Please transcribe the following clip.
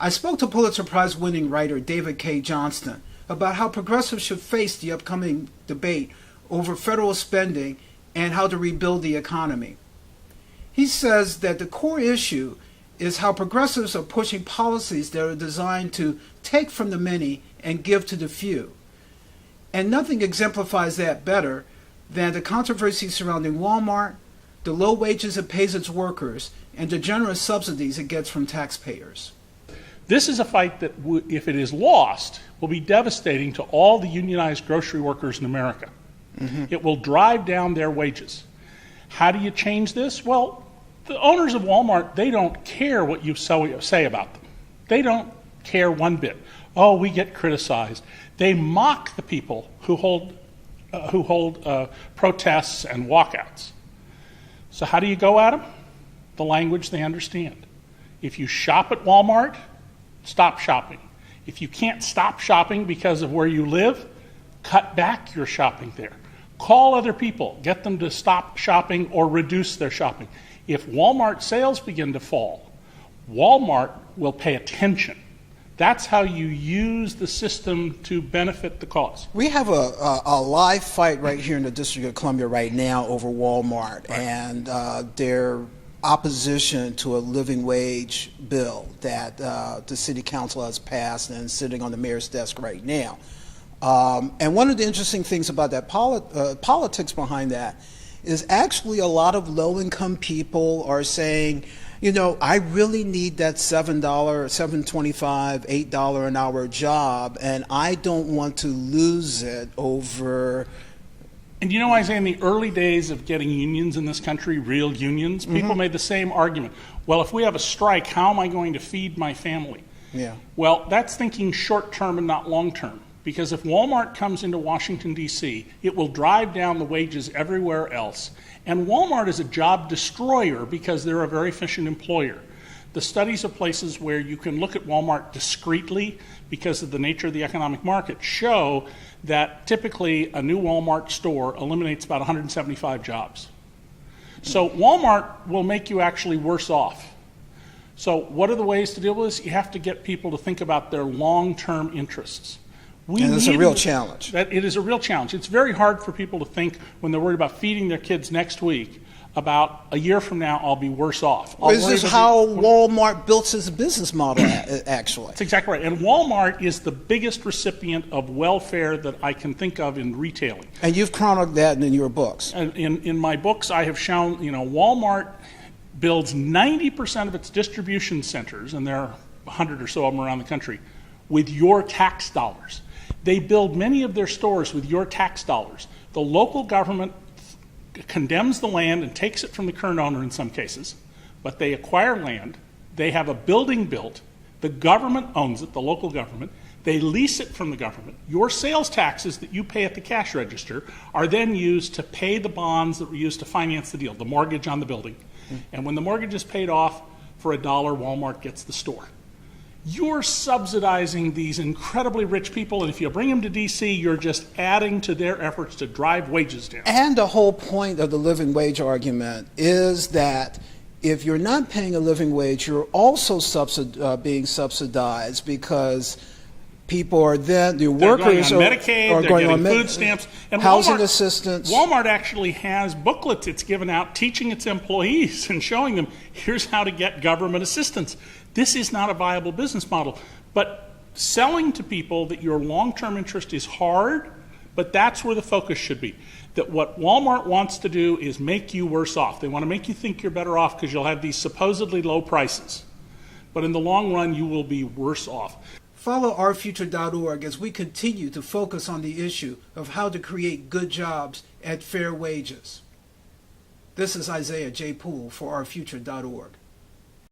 I spoke to Pulitzer Prize-winning writer David K. Johnston about how progressives should face the upcoming debate over federal spending and how to rebuild the economy. He says that the core issue is how progressives are pushing policies that are designed to take from the many and give to the few. And nothing exemplifies that better than the controversy surrounding Walmart, the low wages it pays its workers, and the generous subsidies it gets from taxpayers. This is a fight that, if it is lost, will be devastating to all the unionized grocery workers in America. It will drive down their wages. How do you change this? Well, the owners of Walmart, they don't care what you say about them. They don't care one bit. Oh, we get criticized. They mock the people who hold protests and walkouts. So how do you go at them? The language they understand. If you shop at Walmart, stop shopping. If you can't stop shopping because of where you live, cut back your shopping there. Call other people, get them to stop shopping or reduce their shopping. If Walmart sales begin to fall, Walmart will pay attention. That's how you use the system to benefit the cause. We have a live fight right here in the District of Columbia right now over Walmart and their opposition to a living wage bill that the City Council has passed and is sitting on the mayor's desk right now. And one of the interesting things about that politics behind that is actually a lot of low-income people are saying, you know, I really need that $7, $7.25, $8 an hour job, and I don't want to lose it over. And you know, Isaiah, in the early days of getting unions in this country, real unions, people made the same argument. Well, if we have a strike, how am I going to feed my family? Yeah. Well, that's thinking short-term and not long-term. Because if Walmart comes into Washington, D.C., it will drive down the wages everywhere else. And Walmart is a job destroyer because they're a very efficient employer. The studies of places where you can look at Walmart discreetly because of the nature of the economic market show that typically a new Walmart store eliminates about 175 jobs. So Walmart will make you actually worse off. So what are the ways to deal with this? You have to get people to think about their long-term interests. And it's a real challenge. It is a real challenge. It's very hard for people to think when they're worried about feeding their kids next week about a year from now I'll be worse off. Is this how Walmart built its business model, actually? That's exactly right. And Walmart is the biggest recipient of welfare that I can think of in retailing. And you've chronicled that in your books. And in my books I have shown, you know, Walmart builds 90% of its distribution centers, and there are 100 or so of them around the country, with your tax dollars. They build many of their stores with your tax dollars. The local government condemns the land and takes it from the current owner in some cases, but they acquire land, they have a building built, the government owns it, the local government, they lease it from the government. Your sales taxes that you pay at the cash register are then used to pay the bonds that were used to finance the deal, the mortgage on the building. And when the mortgage is paid off, for $1, Walmart gets the store. You're subsidizing these incredibly rich people, and if you bring them to D.C., you're just adding to their efforts to drive wages down. And the whole point of the living wage argument is that if you're not paying a living wage, you're also being subsidized because people are then, the workers going on Medicaid, are going on food stamps, and housing assistance. Walmart actually has booklets it's given out teaching its employees and showing them, here's how to get government assistance. This is not a viable business model. But selling to people that your long-term interest is hard, but that's where the focus should be. That what Walmart wants to do is make you worse off. They want to make you think you're better off because you'll have these supposedly low prices. But in the long run, you will be worse off. Follow ourfuture.org as we continue to focus on the issue of how to create good jobs at fair wages. This is Isaiah J. Poole for ourfuture.org.